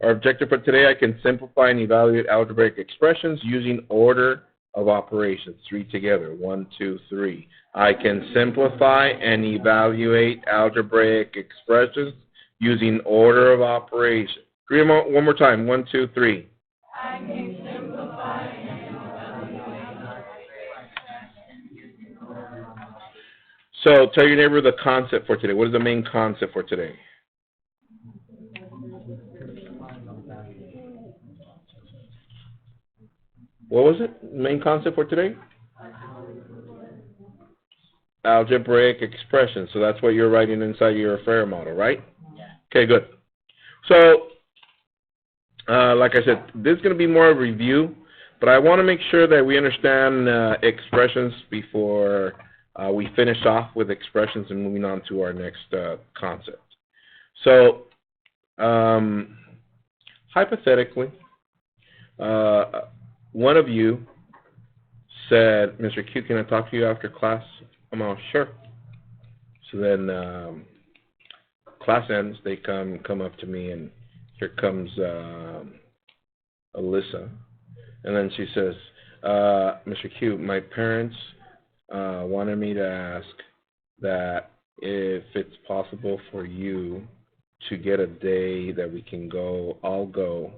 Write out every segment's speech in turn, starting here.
Our objective for today, I can simplify and evaluate algebraic expressions using order of operations. 3 together. 1, 2, 3. I can simplify and evaluate algebraic expressions using order of operations. One more time. 1, 2, 3. I can simplify and evaluate. So tell your neighbor the concept for today. What is the main concept for today? What was it? Main concept for today? Algebraic expressions. So that's what you're writing inside your Fair model, right? Yeah. Okay, good. So, like I said, this is going to be more of a review, but I want to make sure that we understand expressions before we finish off with expressions and moving on to our next concept. So, hypothetically, one of you said, Mr. Q, can I talk to you after class? I'm all, sure. So then class ends, they come up to me, and here comes Alyssa. And then she says, Mr. Q, my parents wanted me to ask that if it's possible for you to get a day that we can go, I'll go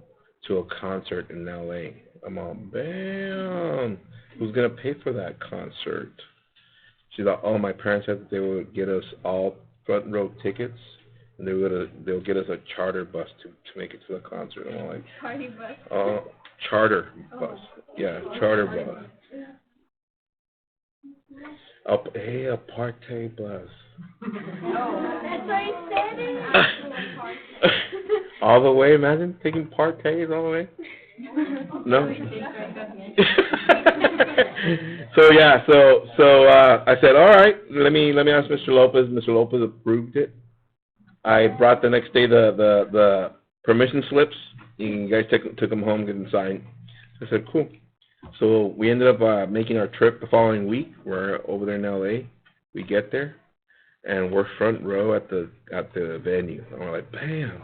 to a concert in L.A. I'm all, bam, who's going to pay for that concert? She thought, oh, my parents said that they would get us all front row tickets, and they'll get us a charter bus to make it to the concert. I'm all like, Party bus? Oh, charter bus. Yeah, charter bus. Hey, a party bus. That's what he said. All the way, imagine taking parties all the way. No. So yeah, so I said, all right, let me ask Mr. Lopez. Mr. Lopez approved it. I brought the next day the permission slips. You guys took them home, get them signed. I said, cool. So we ended up making our trip the following week. We're over there in LA. We get there, and we're front row at the venue. And we're like, bam,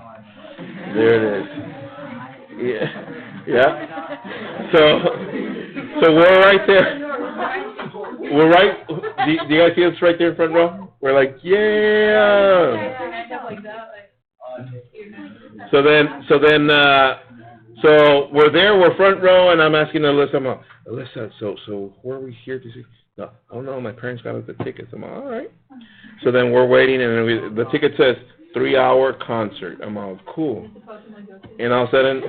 there it is. Yeah. So we're right there. We're right. Do you guys see us right there in front row? We're like, yeah. So we're there. We're front row, and I'm asking Alyssa, Alyssa, so who are we here to see? No, oh no, my parents got us the tickets. I'm all right. So then we're waiting, and the ticket says 3-hour concert. I'm all cool. And all of a sudden,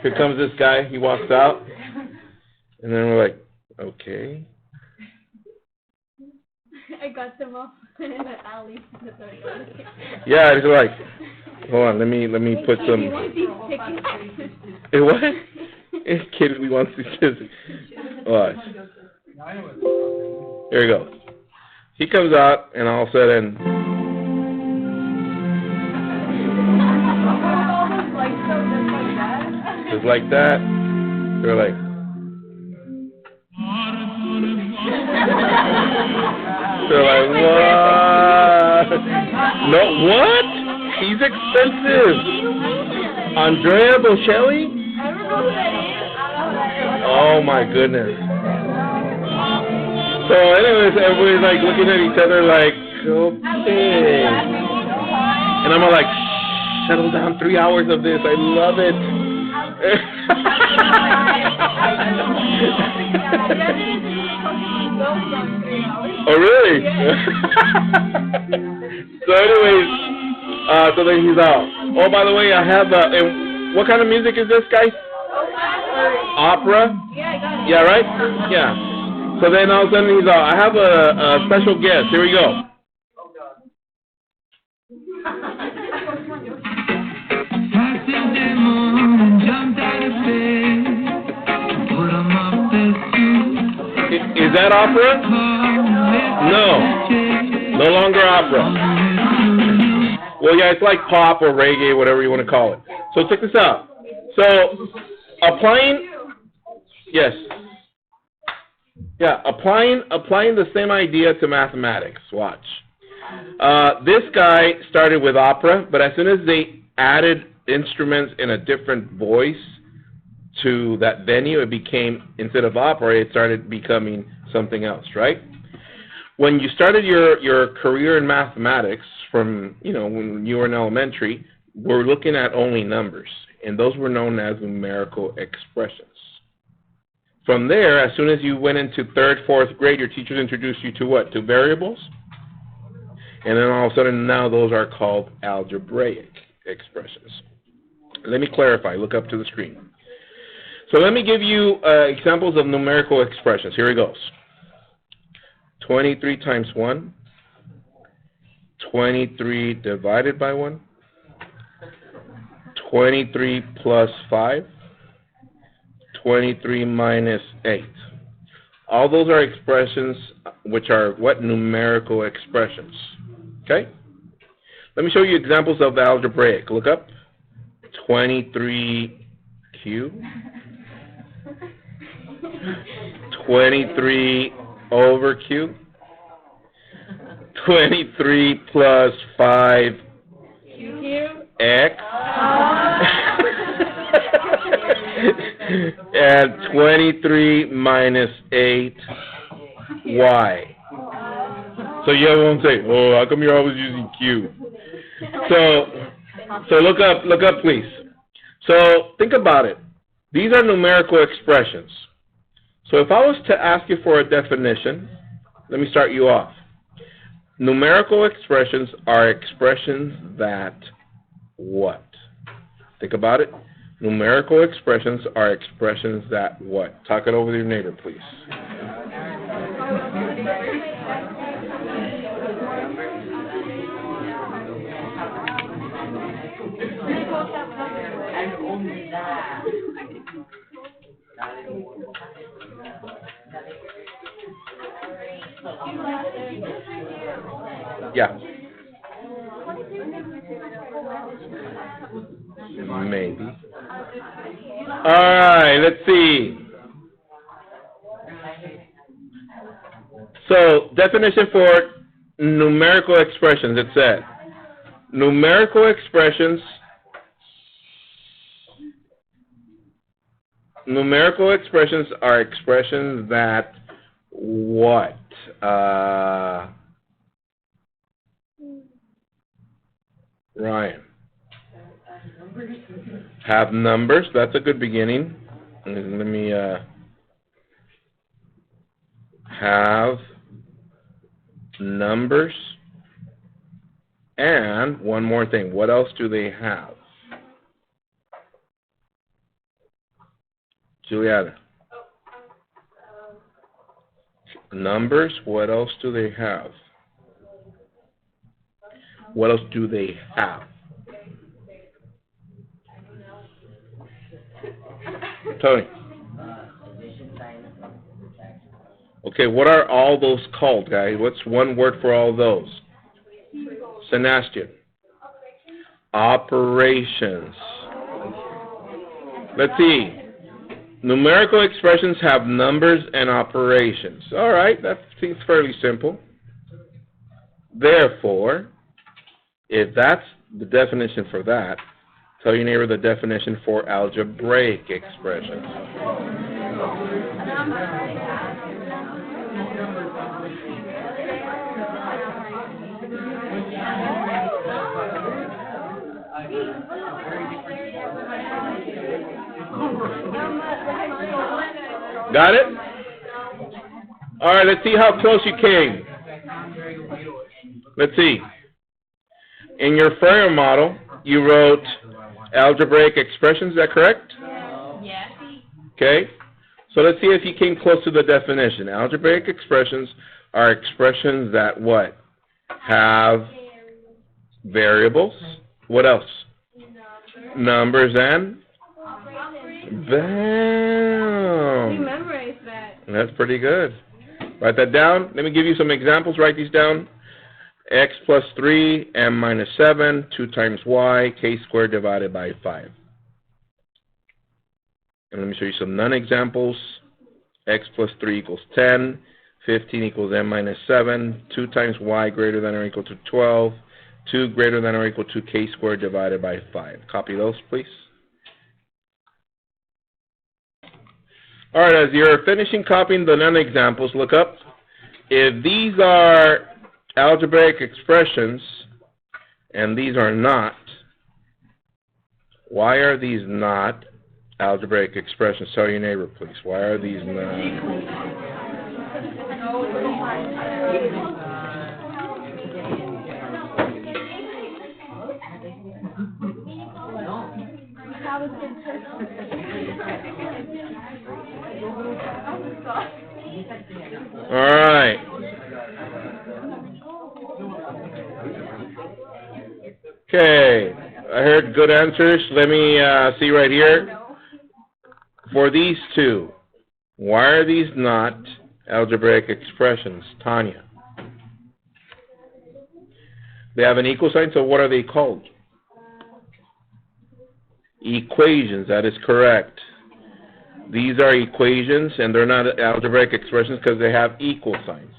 here comes this guy. He walks out, and then we're like, okay. I got them off in the alley. Yeah, it's like, hold on, let me put some. Hey, what? Hey, kid, we want these scissors. Watch. Here we go. He comes out, and all of a sudden, just like that, they're like, what? No, what? He's expensive. Andrea Bocelli? Oh my goodness. So anyways, everybody's like looking at each other like, okay. And I'm all like, settle down, 3 hours of this. I love it. Oh, really? So anyways, so then he's out. Oh, by the way, I have, and what kind of music is this, guys? Opera? Yeah, I got it. Yeah, right? Yeah. So then all of a sudden he's out. I have a special guest. Here we go. Is that opera? No longer opera. Well, yeah, it's like pop or reggae, whatever you want to call it. So check this out. So applying the same idea to mathematics. Watch. This guy started with opera, but as soon as they added instruments in a different voice to that venue, it became, instead of opera, it started becoming something else, right? When you started your career in mathematics from, when you were in elementary, we're looking at only numbers, and those were known as numerical expressions. From there, as soon as you went into third, fourth grade, your teachers introduced you to what? To variables? And then all of a sudden, now those are called algebraic expressions. Let me clarify. Look up to the screen. So let me give you examples of numerical expressions. Here it goes. 23 times 1. 23 divided by 1. 23 plus 5. 23 minus 8. All those are expressions which are what? Numerical expressions. Okay? Let me show you examples of algebraic. Look up. 23 cubed. 23 over cubed. 23 plus 5 x. And 23 minus 8 y. So you won't say, oh, how come you're always using cube? So look up, please. So think about it. These are numerical expressions. So if I was to ask you for a definition, let me start you off. Numerical expressions are expressions that what? Think about it. Numerical expressions are expressions that what? Talk it over to your neighbor, please. Yeah. Maybe. All right, let's see. So, definition for numerical expressions, it said, numerical expressions are expressions that what? Ryan. Have numbers. That's a good beginning. Let me have numbers. And one more thing. What else do they have? Juliana. Numbers. What else do they have? What else do they have? Tony. Okay, what are all those called, guys? What's one word for all those? Sebastian. Operations. Let's see. Numerical expressions have numbers and operations. All right, that seems fairly simple. Therefore, if that's the definition for that, tell your neighbor the definition for algebraic expressions. Got it? All right, let's see how close you came. Let's see. In your Fourier model, you wrote algebraic expressions, is that correct? Yeah. Okay. So let's see if you came close to the definition. Algebraic expressions are expressions that what? Have variables. What else? Numbers and? Bam. You memorized that. That's pretty good. Write that down. Let me give you some examples. Write these down. X plus 3, m minus 7, 2 times y, k squared divided by 5. And let me show you some non-examples. X plus 3 equals 10, 15 equals m minus 7, 2 times y greater than or equal to 12, 2 greater than or equal to k squared divided by 5. Copy those, please. All right, as you're finishing copying the non-examples, look up. If these are algebraic expressions and these are not, why are these not algebraic expressions? Tell your neighbor, please. Why are these not? All right. Okay. I heard good answers. Let me see right here. For these two, why are these not algebraic expressions? Tanya. They have an equal sign, so what are they called? Equations. That is correct. These are equations, and they're not algebraic expressions because they have equal signs.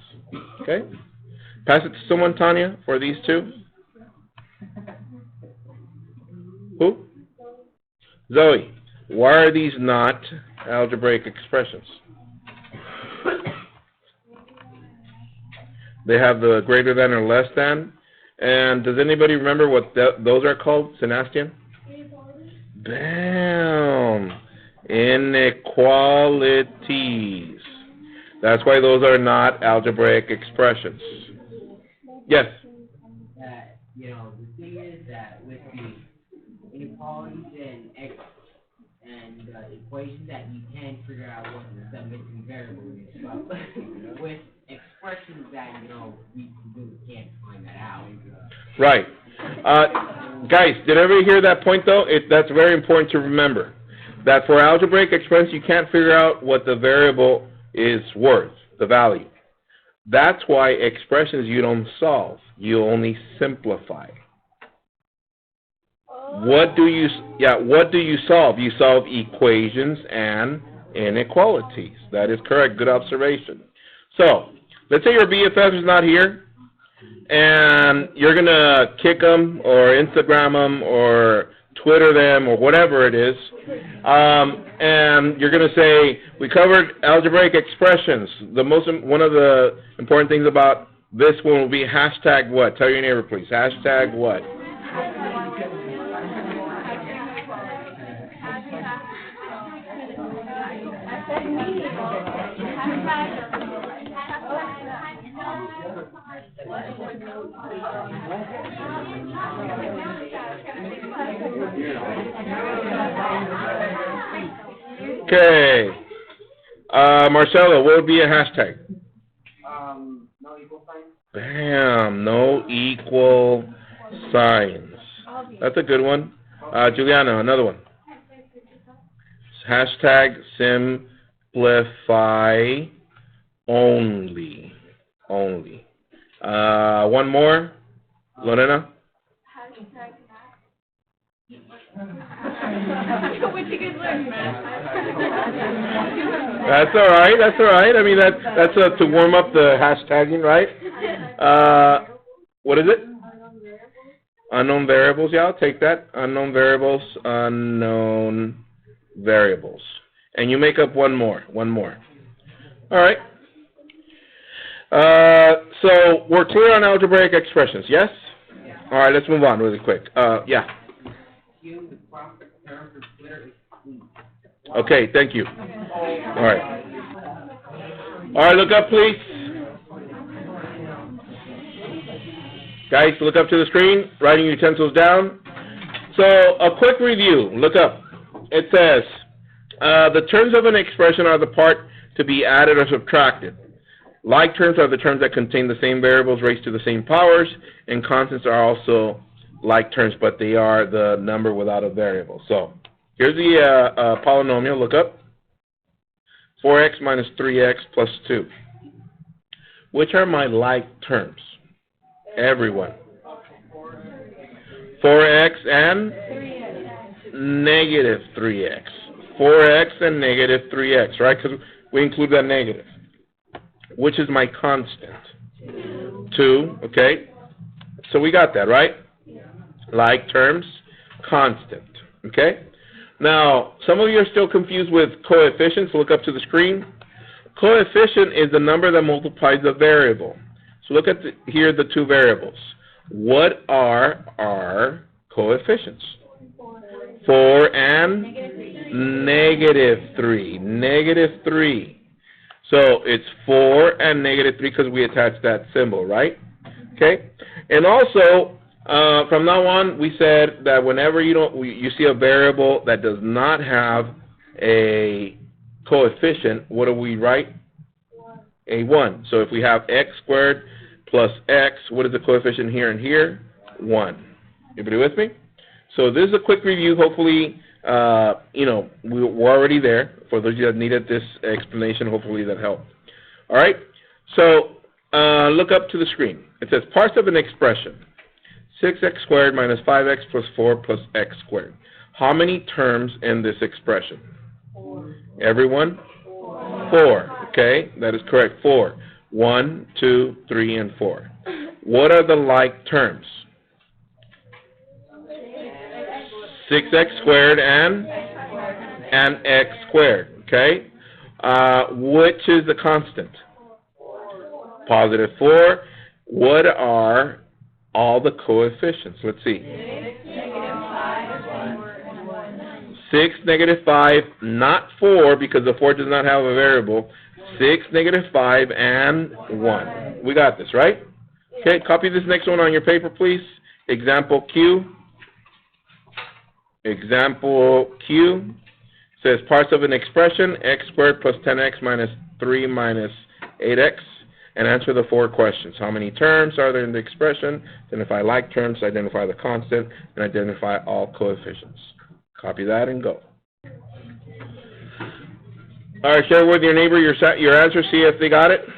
Okay? Pass it to someone, Tanya, for these two. Who? Zoe. Why are these not algebraic expressions? They have the greater than or less than. And does anybody remember what those are called, Sebastian? Bam! Inequalities. That's why those are not algebraic expressions. Yes? The thing is that with the inequalities and equations that you can figure out what the missing variable is. But with expressions that, we can't find that out. Right. Guys, did everybody hear that point, though? That's very important to remember. That for algebraic expressions, you can't figure out what the variable is worth, the value. That's why expressions you don't solve. You only simplify. What do you solve? You solve equations and inequalities. That is correct. Good observation. So, let's say your BFF is not here, and you're going to kick them or Instagram them or Twitter them or whatever it is, and you're going to say, we covered algebraic expressions. One of the important things about this one will be hashtag what? Tell your neighbor, please. Hashtag what? Okay. Marcelo, what would be a hashtag? No equal signs. Bam, no equal signs. That's a good one. Juliana, another one. Hashtag simplify only. Only. One more. Lorena? What you guys learn, man? That's all right. That's all right. I mean, that's to warm up the hashtagging, right? What is it? Unknown variables. Yeah, I'll take that. Unknown variables. Unknown variables. And you make up one more. One more. All right. So we're clear on algebraic expressions. Yes. All right. Let's move on really quick. Yeah. Okay, thank you. All right. All right, look up, please. Guys, look up to the screen, writing utensils down. So, a quick review. Look up. It says, the terms of an expression are the part to be added or subtracted. Like terms are the terms that contain the same variables raised to the same powers, and constants are also like terms, but they are the number without a variable. So, here's the polynomial. Look up. 4x minus 3x plus 2. Which are my like terms? Everyone. 4x and negative 3x. 4x and negative 3x, right? Because we include that negative. Which is my constant? 2, okay? So we got that, right? Like terms, constant. Okay? Now, some of you are still confused with coefficients. Look up to the screen. Coefficient is the number that multiplies a variable. So look at here the two variables. What are our coefficients? 4 and -3. -3. So it's 4 and -3 because we attached that symbol, right? Okay? And also, from now on, we said that whenever you see a variable that does not have a coefficient, what do we write? A 1. So if we have x squared plus x, what is the coefficient here and here? 1. Everybody with me? So this is a quick review. Hopefully, we're already there. For those of you that needed this explanation, hopefully that helped. All right? So look up to the screen. It says parts of an expression. 6x squared minus 5x plus 4 plus x squared. How many terms in this expression? 4. Everyone? 4. Okay, that is correct. 4. 1, 2, 3, and 4. What are the like terms? 6x squared and x squared. Okay? Which is the constant? Positive 4. What are all the coefficients? Let's see. 6, -5, not 4, because the 4 does not have a variable. 6, -5, and 1. We got this, right? Okay, copy this next one on your paper, please. Example Q. Example Q says parts of an expression, x squared plus 10x minus 3 minus 8x, and answer the 4 questions. How many terms are there in the expression? Identify like terms, identify the constant, and identify all coefficients. Copy that and go. All right, share with your neighbor your answer, see if they got it.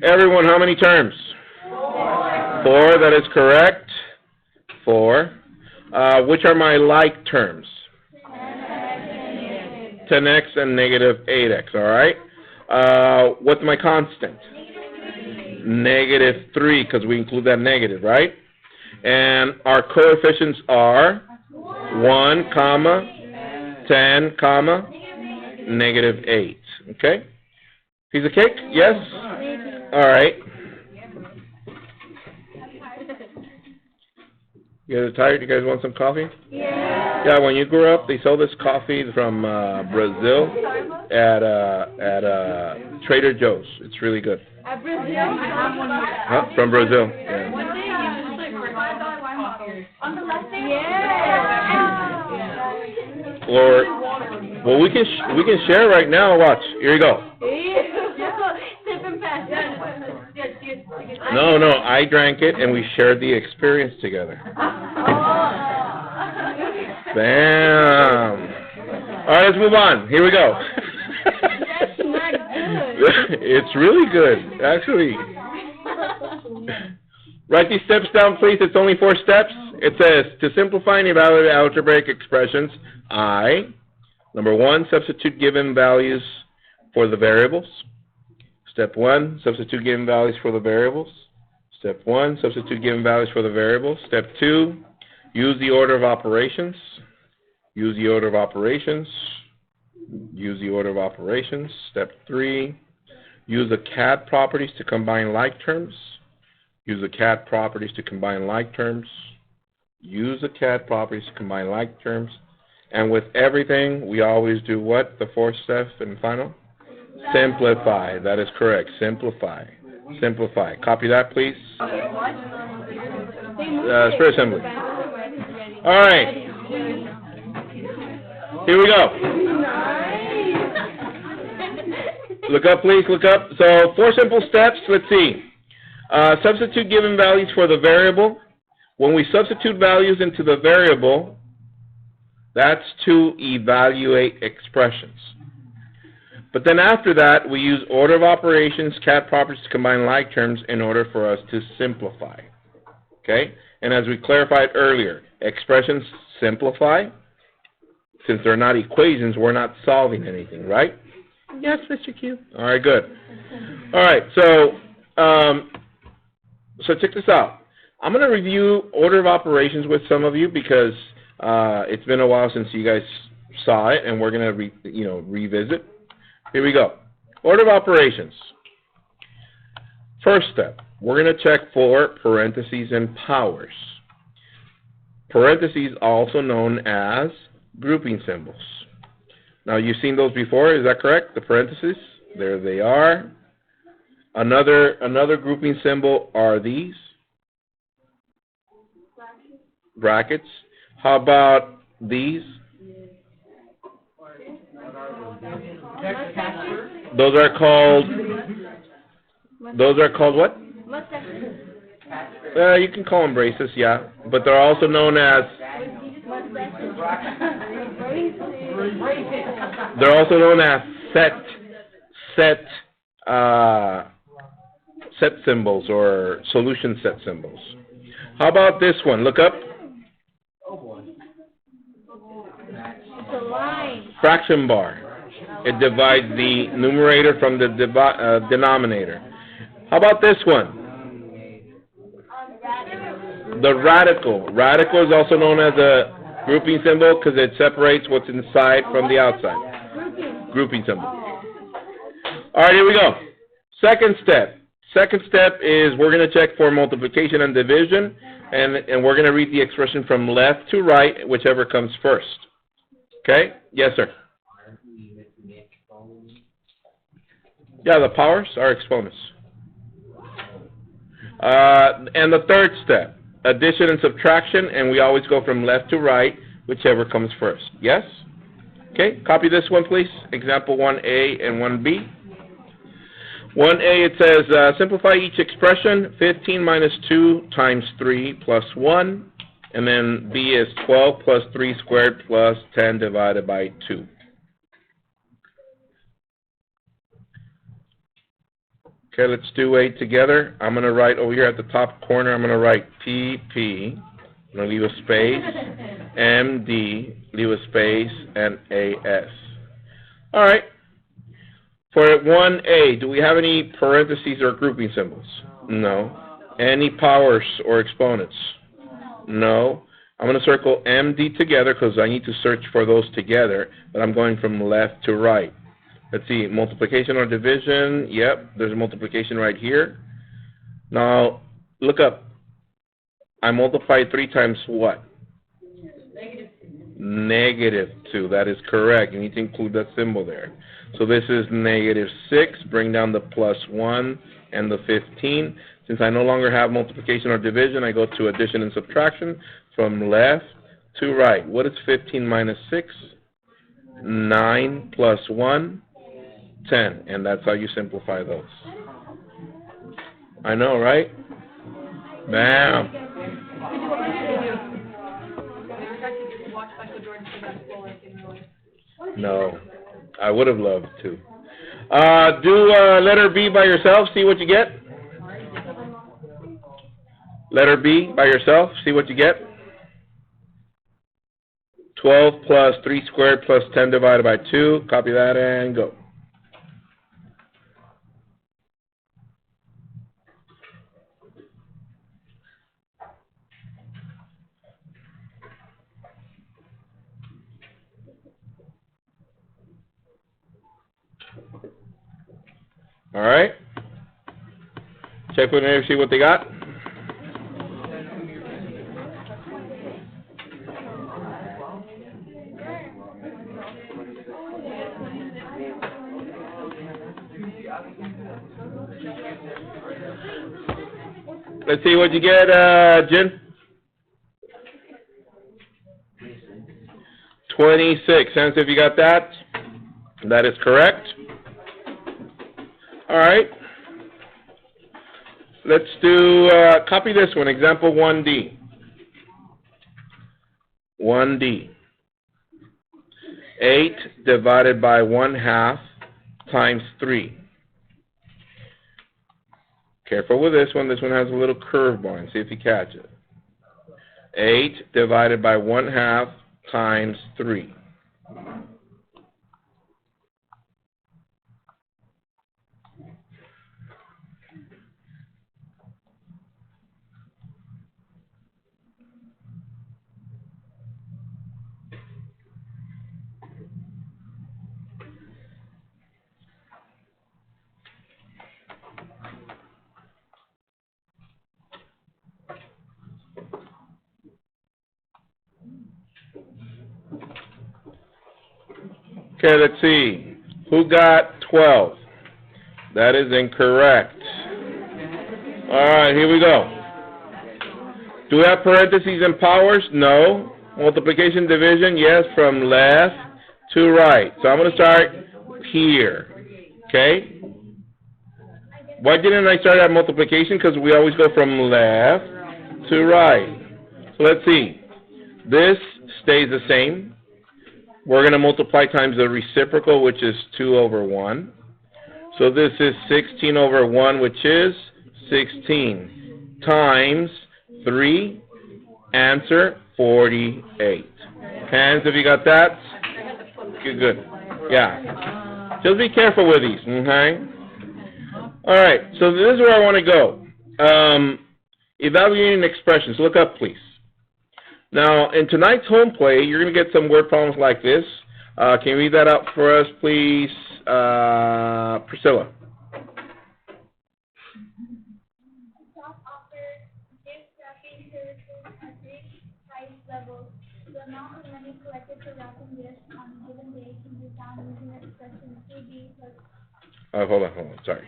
Everyone, how many terms? 4, that is correct. 4. Which are my like terms? 10x and -8x, all right? What's my constant? -3, because we include that negative, right? And our coefficients are 1, comma, 10, comma, -8, okay? Piece of cake? Yes? All right. You guys are tired? You guys want some coffee? Yeah. Yeah, when you grew up, they sell this coffee from Brazil at Trader Joe's. It's really good. At Brazil? Huh? From Brazil. Yeah. One day you just like $5 on the last day? Yeah. Or, well, we can share right now. Watch. Here you go. No, I drank it and we shared the experience together. Bam. All right, let's move on. Here we go. That's not good. It's really good, actually. Write these steps down, please. It's only 4 steps. It says, to simplify and evaluate algebraic expressions, I, number 1, substitute given values for the variables. Step 1, substitute given values for the variables. Step 1, substitute given values for the variables. Step 2, use the order of operations. Use the order of operations. Use the order of operations. Step 3, use the CAD properties to combine like terms. Use the CAD properties to combine like terms. Use the CAD properties to combine like terms. And with everything, we always do what? The 4th step and final? Simplify. That is correct. Simplify. Simplify. Copy that, please. Spirit assembly. All right. Here we go. Look up, please. Look up. So 4 simple steps. Let's see. Substitute given values for the variable. When we substitute values into the variable, That's to evaluate expressions. But then after that, we use order of operations, cat properties to combine like terms in order for us to simplify. Okay? And as we clarified earlier, expressions simplify. Since they're not equations, we're not solving anything, right? Yes, Mr. Q. All right, good. All right, so check this out. I'm going to review order of operations with some of you because it's been a while since you guys saw it, and we're going to revisit. Here we go. Order of operations. First step, we're going to check for parentheses and powers. Parentheses, also known as grouping symbols. Now, you've seen those before, is that correct? The parentheses, there they are. Another grouping symbol are these. Brackets. How about these? Those are called what? You can call them braces, yeah. But they're also known as set symbols or solution set symbols. How about this one? Look up. Fraction bar. It divides the numerator from the denominator. How about this one? The radical. Radical is also known as a grouping symbol because it separates what's inside from the outside. Grouping symbol. All right, here we go. Second step. Second step is we're going to check for multiplication and division, and we're going to read the expression from left to right, whichever comes first. Okay? Yes, sir. Yeah, the powers are exponents. And the third step, addition and subtraction, and we always go from left to right, whichever comes first. Yes? Okay, copy this one, please. Example 1A and 1B. 1A, it says, simplify each expression, 15 minus 2 times 3 plus 1. And then B is 12 plus 3 squared plus 10 divided by 2. Okay, let's do A together. I'm going to write over here at the top corner, I'm going to write PP. I'm going to leave a space. MD, leave a space, and AS. All right. For 1A, do we have any parentheses or grouping symbols? No. Any powers or exponents? No. I'm going to circle MD together because I need to search for those together, but I'm going from left to right. Let's see, multiplication or division. Yep, there's a multiplication right here. Now, look up. I multiplied 3 times what? -2. That is correct. You need to include that symbol there. So this is -6. Bring down the +1 and the 15. Since I no longer have multiplication or division, I go to addition and subtraction from left to right. What is 15 minus 6? 9 plus 1? 10, and that's how you simplify those. I know, right? Bam. No, I would have loved to. Do letter B by yourself, see what you get. Letter B by yourself, see what you get. 12 plus 3 squared plus 10 divided by 2. Copy that and go. All right. Check with them, see what they got. Let's see what you get, Jen. 26. Hands if you got that. That is correct. All right. Let's do, copy this one, example 1D. 1D. 8 divided by 1/2 times 3. Careful with this one. This one has a little curveball, and see if you catch it. 8 divided by 1/2 times 3. Okay, let's see. Who got 12? That is incorrect. All right, here we go. Do we have parentheses and powers? No. Multiplication, division? Yes, from left to right. So I'm going to start here. Okay? Why didn't I start at multiplication? Because we always go from left to right. So let's see. This stays the same. We're going to multiply times the reciprocal, which is 2 over 1. So this is 16 over 1, which is 16, times 3, answer 48. Hands, if you got that? Good, good. Yeah. Just be careful with these, okay? All right, so this is where I want to go. Evaluating expressions. Look up, please. Now, in tonight's home play, you're going to get some word problems like this. Can you read that out for us, please, Priscilla? Shop offers gift wrapping services at three price levels. The amount of money collected for wrapping gifts on a given day can be found using the expression 2B plus. Hold on, sorry.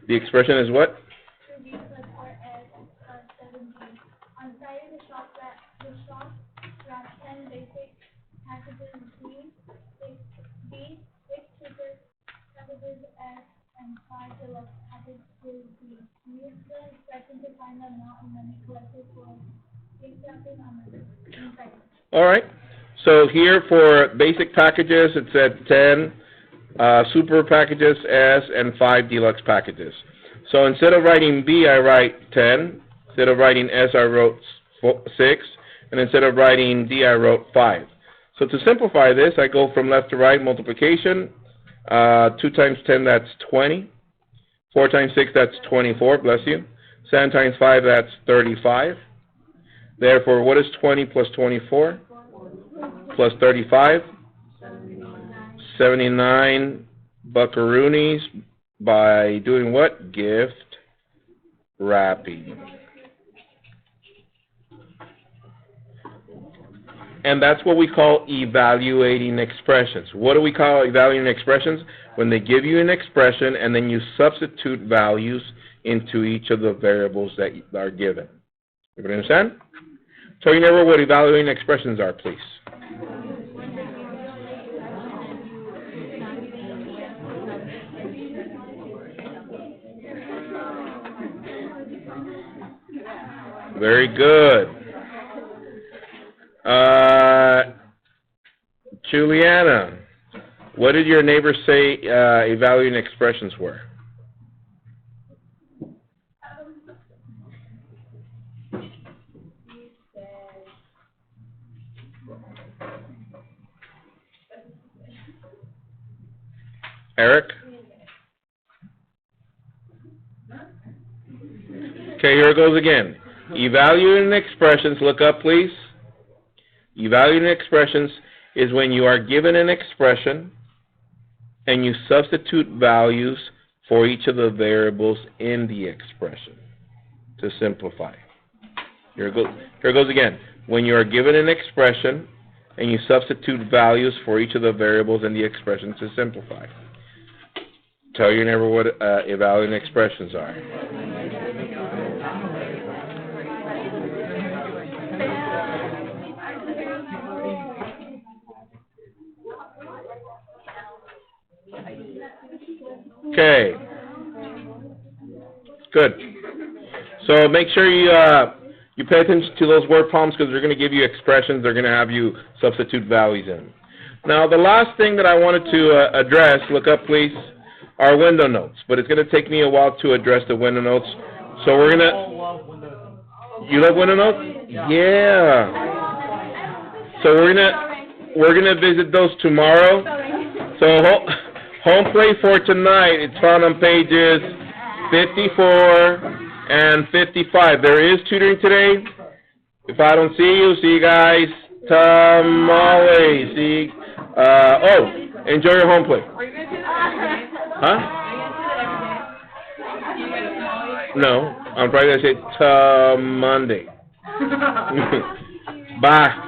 The expression is what? 2B plus 4S plus 7B. On Friday, the shop wrapped 10 basic packages B, 6 super packages S, and 5 deluxe packages B. Use the expression to find the amount of money collected for gift wrapping on the Friday. All right. So here for basic packages, it said 10 super packages S and 5 deluxe packages. So instead of writing B, I write 10. Instead of writing S, I wrote 6. And instead of writing D, I wrote 5. So to simplify this, I go from left to right, multiplication. 2 times 10, that's 20. 4 times 6, that's 24, bless you. 7 times 5, that's 35. Therefore, what is 20 plus 24? Plus 35? 79 buckaroonies by doing what? Gift wrapping. And that's what we call evaluating expressions. What do we call evaluating expressions? When they give you an expression and then you substitute values into each of the variables that are given. Everybody understand? Tell your neighbor what evaluating expressions are, please. Very good. Juliana, what did your neighbor say evaluating expressions were? Eric? Okay, here it goes again. Evaluating expressions, look up please. Evaluating expressions is when you are given an expression and you substitute values for each of the variables in the expression to simplify. Here it goes again. When you are given an expression and you substitute values for each of the variables in the expression to simplify. Tell your neighbor what evaluating expressions are. Okay. Good. So make sure you pay attention to those word problems because they're going to give you expressions. They're going to have you substitute values in. Now, the last thing that I wanted to address, look up please, are window notes. But it's going to take me a while to address the window notes. So we're going to... You love window notes? Yeah. So we're gonna visit those tomorrow. So home plate for tonight, it's found on pages 54 and 55. There is tutoring today. If I don't see you guys tomorrow. See, enjoy your home plate. Huh? No, I'm probably gonna say Monday. Bye.